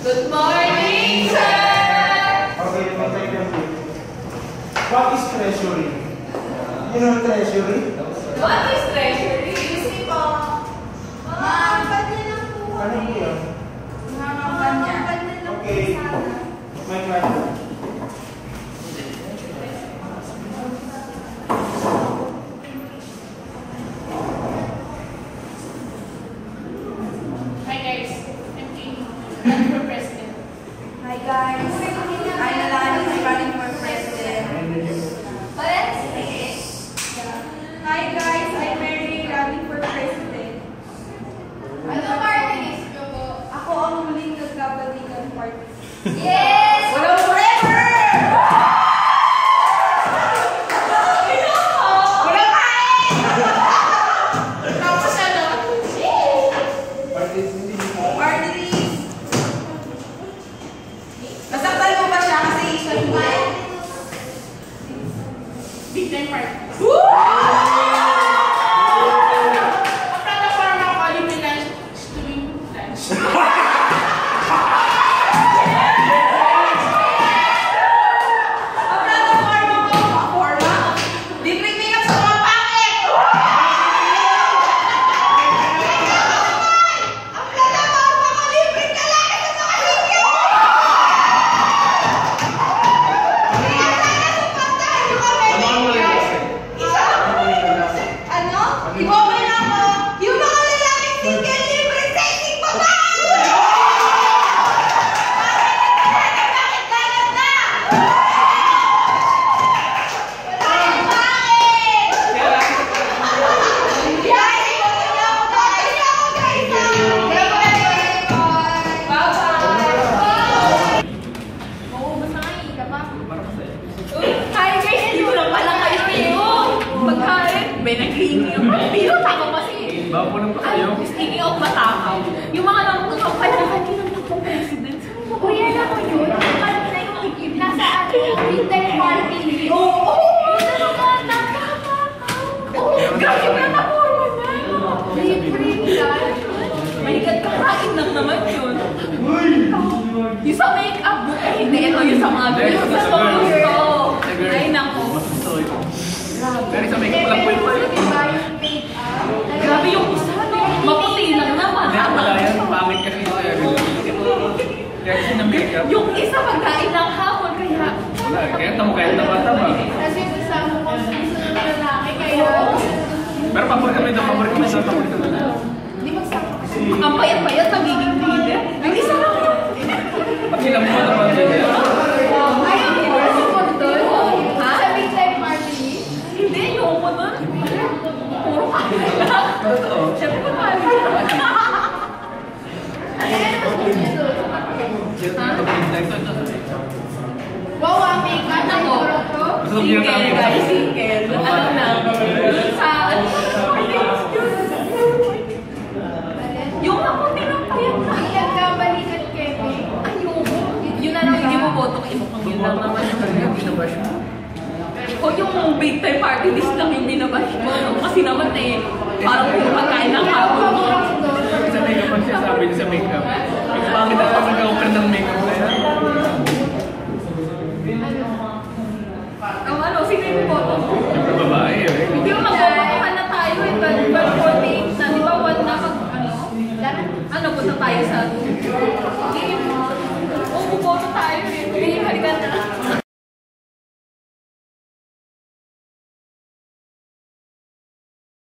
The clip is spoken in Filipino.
Good morning, sir! Okay, mag-take your seat. What is treasury? You know treasury? What is treasury? Easy po. Mga ganyan lang po. Ano po yun? Mga ganyan lang po Okay. sana. My class. Hi guys, I'm Kate. Running for president. Hi guys. I'm Alani, running for president. Hi guys, I'm Mary, running for president. Ano party list nyo po? Ako ang huling nagkabalikan party. Yes! Walang forever! Walang kain! Tapos ano? Party list. Nasaktan mo ba siya kasi siya yung Big time party. Ang plataforma ko, libre lunch, swimming lunch. Ang plataforma ko, forma. Libreng makeup sa mga pangit! Ang plataforma ko, libreng kalaki sa mga higit! Supportahan niyo kami, guys! Ano? Iboboy na ako! Yung mga lalaking single, libreng sexing babae! Bakit ganyan na? Hi guys, dito lang pala kayo Pagkain, may naghihingi yung pero tama kasi. Bago lang pa kayo. Speaking of matakaw, yung mga namutakaw kaya nakakilang ng president. Kuya na ko yun. Nasa winter party. Oo! Ito naman, nakakakaw. Grabe na nakuha na. Libre lang. Mahigat kakain lang naman yun. Yung sa make-up, eh hindi. Ito yung sa mga girls. Gusto ko gusto. Ay naku. Pero sa makeup lang po yun. Grabe yung isa, no? Maputi lang naman. Kaya wala yan. Pangit kasi ito. Kaya kasi na makeup. Yung isa pagkain ng hapon, kaya... Wala. Kaya tamo kaya tama-tama. Kasi kasama ko ang gusto ng lalaki, kaya... Pero paborito kami daw. Paborito kami daw. Paborito kami daw. Hindi magsama. Ang payat-payat, nagiging leader. Yung isa lang yun. Pag sila mo naman din. Ayaw mo ba support doon? Ha? Sa big time party? Hindi, yung ko doon. Puro kain lang. Totoo. Siyempre kung kain lang. Wow, ang makeup na mo. Single, guys, single. Alam na. Sa, yung maputi ng payat na. Iyan ka balikan, Kevin. Ayoko. Yun na lang yung iboboto ko. Ibo kang yun lang naman. O yung big time party list lang yung binabash mo. No? Kasi naman eh, parang puro pagkain ng hapon mo. Sa makeup ang sinasabi niya sa makeup. Yung pangit na mag-open ng makeup na yan. Ang ano, sino yung iboboto mo? Siyempre babae eh. Hindi mo magbobotohan na tayo eh. 12:48 na. Di ba 1 na mag, ano? Ano, punta tayo sa game. Oo,